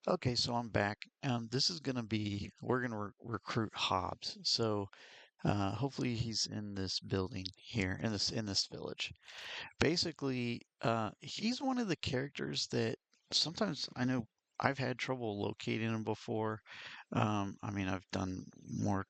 Okay, so I'm back. This is gonna be we're gonna recruit Hobbs. So hopefully he's in this building here in this village. Basically, he's one of the characters that sometimes I know I've had trouble locating him before. I mean, I've done more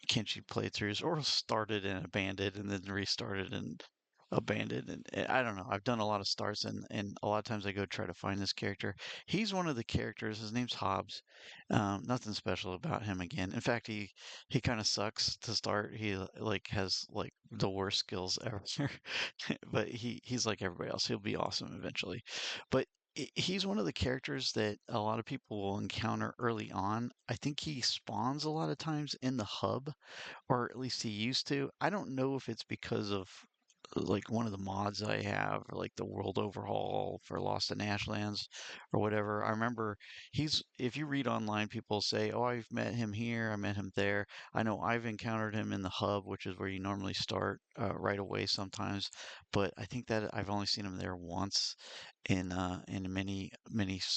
Kenshi playthroughs or started and abandoned and then restarted and abandoned and I don't know. I've done a lot of starts and a lot of times I go try to find this character. He's one of the characters. His name's Hobbs. Nothing special about him again. In fact, he kind of sucks to start. He like has like the worst skills ever. But he's like everybody else. He'll be awesome eventually. But he's one of the characters that a lot of people will encounter early on. I think he spawns a lot of times in the hub, or at least he used to. I don't know if it's because of like one of the mods I have, or like the world overhaul for Lost in Ashlands or whatever. I remember if you read online, people say, "Oh, I've met him here, I met him there." I know I've encountered him in the hub, which is where you normally start right away sometimes, but I think that I've only seen him there once in many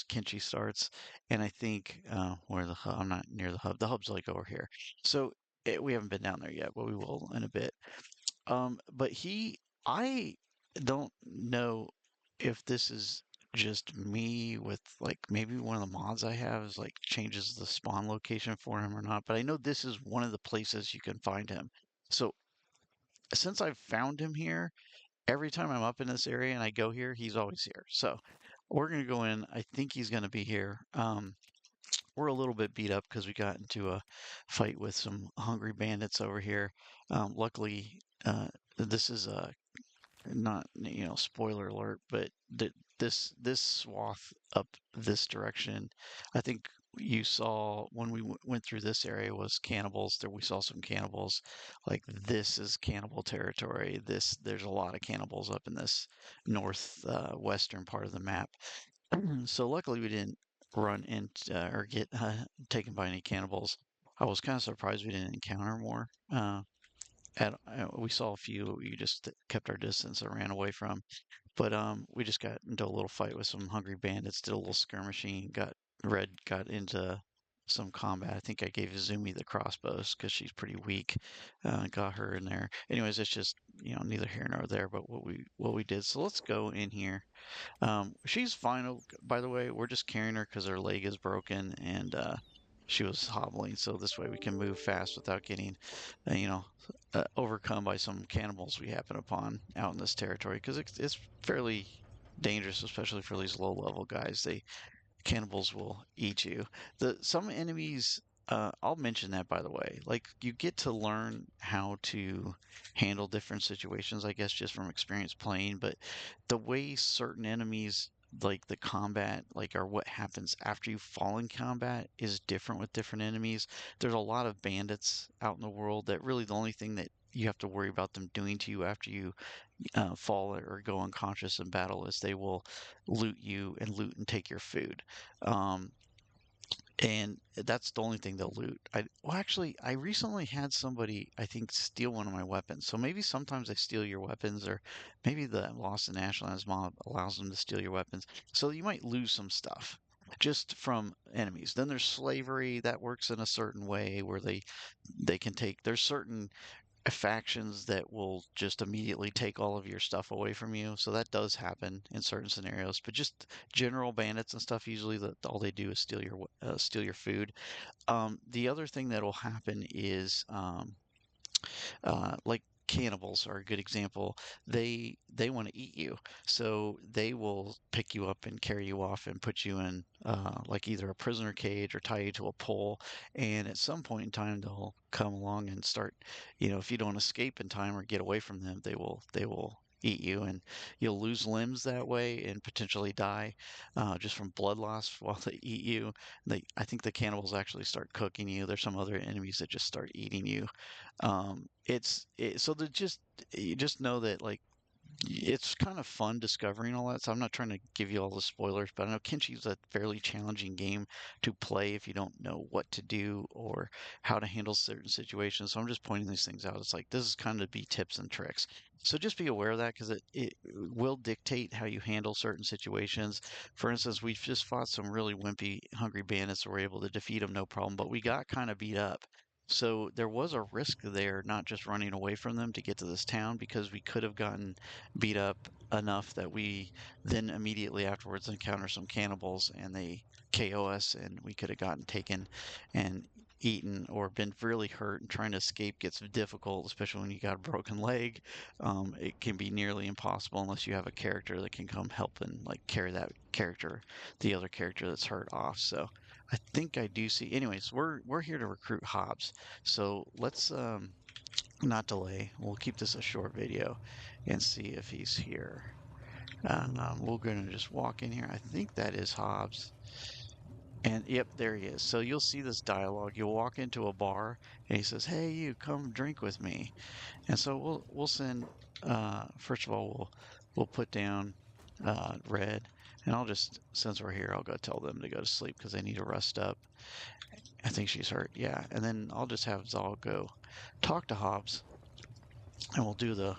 Kenshi starts, and I think where the hub, I'm not near the hub. The hub's like over here, so we haven't been down there yet, but we will in a bit. But I don't know if this is just me with like maybe one of the mods I have is like changes the spawn location for him or not, but I know this is one of the places you can find him. So since I've found him here, every time I'm up in this area and I go here, he's always here. So we're gonna go in. I think he's gonna be here. We're a little bit beat up because we got into a fight with some hungry bandits over here. Luckily, this is not spoiler alert, but this swath up this direction, I think you saw when we went through this area was cannibals. There we saw some cannibals. Like this is cannibal territory. There's a lot of cannibals up in this north western part of the map. So luckily we didn't run into or get taken by any cannibals. I was kind of surprised we didn't encounter more. We saw a few we just kept our distance and ran away from. But we just got into a little fight with some hungry bandits, did a little skirmishing, got into some combat. I think I gave Izumi the crossbows because she's pretty weak. Got her in there. Anyways, it's just neither here nor there. But what we did. So let's go in here. She's fine. By the way, we're just carrying her because her leg is broken and she was hobbling. So this way we can move fast without getting, uh, you know, overcome by some cannibals we happen upon out in this territory because it's fairly dangerous, especially for these low level guys. Cannibals will eat you. Some enemies, I'll mention that by the way. Like you get to learn how to handle different situations, I guess, just from experience playing. But the way certain enemies, like the combat, like or what happens after you fall in combat, is different with different enemies. There's a lot of bandits out in the world that really the only thing that you have to worry about them doing to you after you fall or go unconscious in battle is they will loot you and loot and take your food. Um, and that's the only thing they'll loot. Actually, I recently had somebody, I think, steal one of my weapons. So maybe sometimes they steal your weapons, or maybe the Lost in Ashlands mob allows them to steal your weapons. So you might lose some stuff just from enemies. Then there's slavery that works in a certain way where they can take. There's certain factions that will just immediately take all of your stuff away from you. So that does happen in certain scenarios. But just general bandits and stuff, usually all they do is steal your food. The other thing that'll happen is like cannibals are a good example. They want to eat you, so they will pick you up and carry you off and put you in like either a prisoner cage or tie you to a pole. And at some point in time, they'll come along and start. If you don't escape in time or get away from them, they will eat you, and you'll lose limbs that way and potentially die just from blood loss while they eat you. I think the cannibals actually start cooking you. There's some other enemies that just start eating you. So that just you just know that like it's kind of fun discovering all that. So I'm not trying to give you all the spoilers, but I know Kenshi's a fairly challenging game to play if you don't know what to do or how to handle certain situations. So I'm just pointing these things out. It's like this is kind of be tips and tricks. So just be aware of that because it will dictate how you handle certain situations. For instance, we've just fought some really wimpy, hungry bandits and were able to defeat them no problem, but we got kind of beat up. So there was a risk there, not just running away from them to get to this town, because we could have gotten beat up enough that we then immediately afterwards encounter some cannibals and they KO us, and we could have gotten taken and eaten or been really hurt. And trying to escape gets difficult, especially when you got a broken leg. It can be nearly impossible unless you have a character that can come help and like carry that character, the other character that's hurt off. So I think I do see. Anyways, we're here to recruit Hobbs. So let's not delay. We'll keep this a short video and see if he's here. We're going to just walk in here. I think that is Hobbs. And yep, there he is. So you'll see this dialogue. You'll walk into a bar and he says, "Hey, you come drink with me." And so we'll send first of all we'll put down Red, and I'll just, since we're here, I'll go tell them to go to sleep because they need to rest up. I think she's hurt. Yeah. And then I'll just have Zal go talk to Hobbs and we'll do the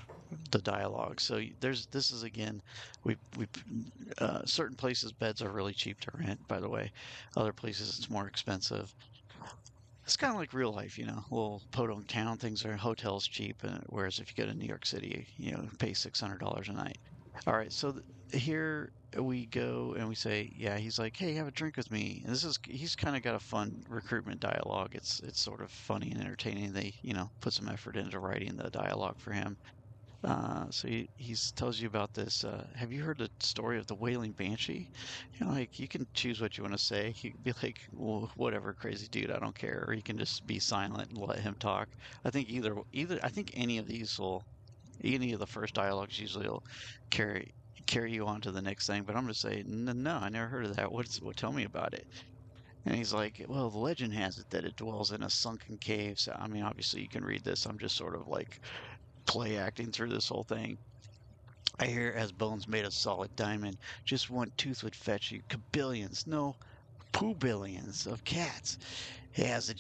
dialogue. So this is again, we certain places beds are really cheap to rent. By the way, other places it's more expensive. It's kind of like real life, Little podunk town, things are hotels cheap, whereas if you go to New York City, pay $600 a night. All right, so here we go, and we say, yeah, he's like, hey, have a drink with me. And he's kind of got a fun recruitment dialogue. It's sort of funny and entertaining. They put some effort into writing the dialogue for him. So he tells you about this. Have you heard the story of the Wailing Banshee? Like you can choose what you want to say. You can be like, well, whatever, crazy dude, I don't care. Or you can just be silent and let him talk. I think I think any of the first dialogues usually will carry carry you on to the next thing. But I'm gonna say, no, I never heard of that. Tell me about it. And he's like, well, the legend has it that it dwells in a sunken cave. So, I mean, obviously you can read this. I'm just sort of like play acting through this whole thing. I hear it has bones made of solid diamond. Just one tooth would fetch you kabillions, no, poobillions of cats. It has the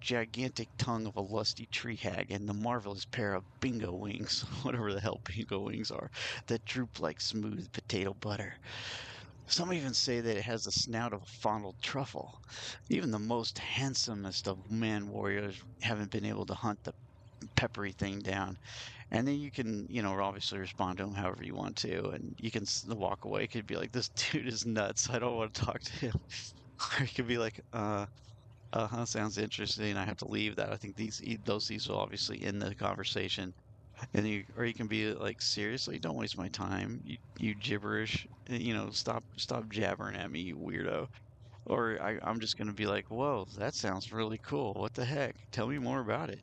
gigantic tongue of a lusty tree hag and the marvelous pair of bingo wings, whatever the hell bingo wings are, that droop like smooth potato butter. Some even say that it has the snout of a fondled truffle. Even the most handsomest of man warriors haven't been able to hunt the peppery thing down. And then you can, obviously respond to him however you want to, and you can walk away. You could be like, "This dude is nuts. I don't want to talk to him." Or you could be like, "Uh-huh, sounds interesting. I have to leave that." I think these will obviously end the conversation. And or you can be like, "Seriously, don't waste my time. You gibberish. Stop jabbering at me, you weirdo." Or I'm just gonna be like, "Whoa, that sounds really cool. What the heck? Tell me more about it."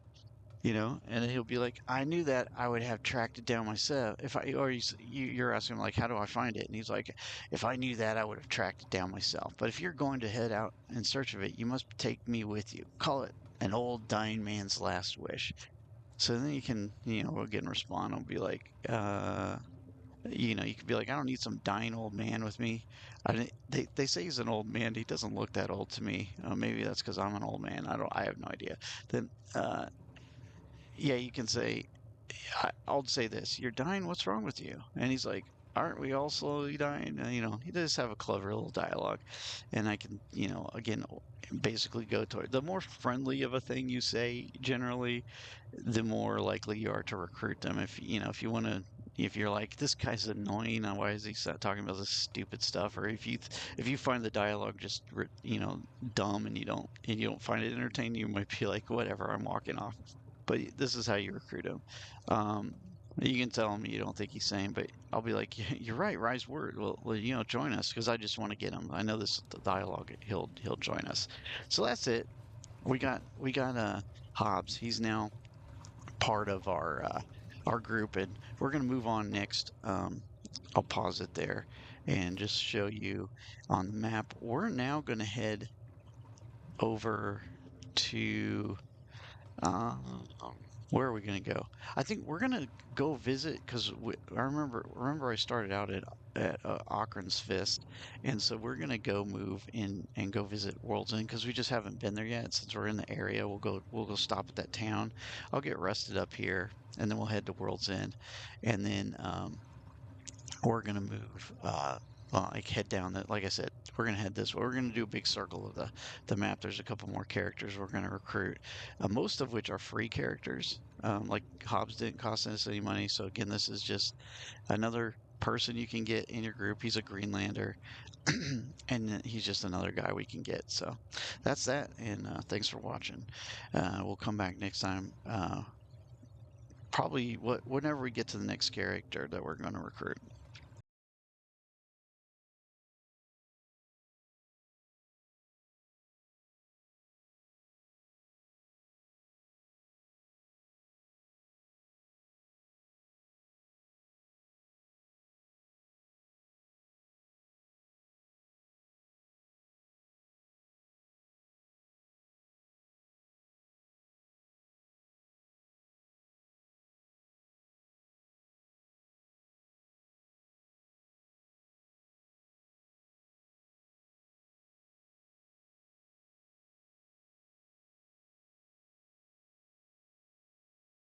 And then he'll be like, I knew that I would have tracked it down myself. If I, or you're asking him like, how do I find it? And he's like, if I knew that, I would have tracked it down myself. But if you're going to head out in search of it, you must take me with you. Call it an old dying man's last wish. So then you can, again respond. I'll be like, you could be like, I don't need some dying old man with me. They say he's an old man. He doesn't look that old to me. Maybe that's because I'm an old man. I have no idea. Then, yeah, you can say, I'll say this, you're dying, what's wrong with you? And he's like, aren't we all slowly dying? He does have a clever little dialogue. And I can, again, basically go toward the more friendly of a thing you say, generally, the more likely you are to recruit them. If you want to, if you're like, this guy's annoying, why is he talking about this stupid stuff? Or if you find the dialogue just, dumb and you don't find it entertaining, you might be like, whatever, I'm walking off. But this is how you recruit him. Um, you can tell him you don't think he's sane, but I'll be like, "You're right, Rise Word. Well, join us because I just want to get him. I know this is the dialogue. He'll join us." So that's it. We got Hobbs. He's now part of our group, and we're gonna move on next. I'll pause it there and just show you on the map. We're now gonna head over to. Um, Where are we gonna go? I think we're gonna go visit because I remember I started out at Akron's Fist, and so we're gonna go move in and go visit World's End because we just haven't been there yet. Since we're in the area, we'll go stop at that town. I'll get rested up here, and then we'll head to World's End, and then we're gonna move like head down that like I said, we're gonna head this way. We're gonna do a big circle of the map. There's a couple more characters we're gonna recruit, most of which are free characters. Like Hobbs didn't cost us any money, so again, this is just another person you can get in your group. He's a Greenlander, and he's just another guy we can get. So that's that, and thanks for watching. We'll come back next time. Probably whenever we get to the next character that we're going to recruit.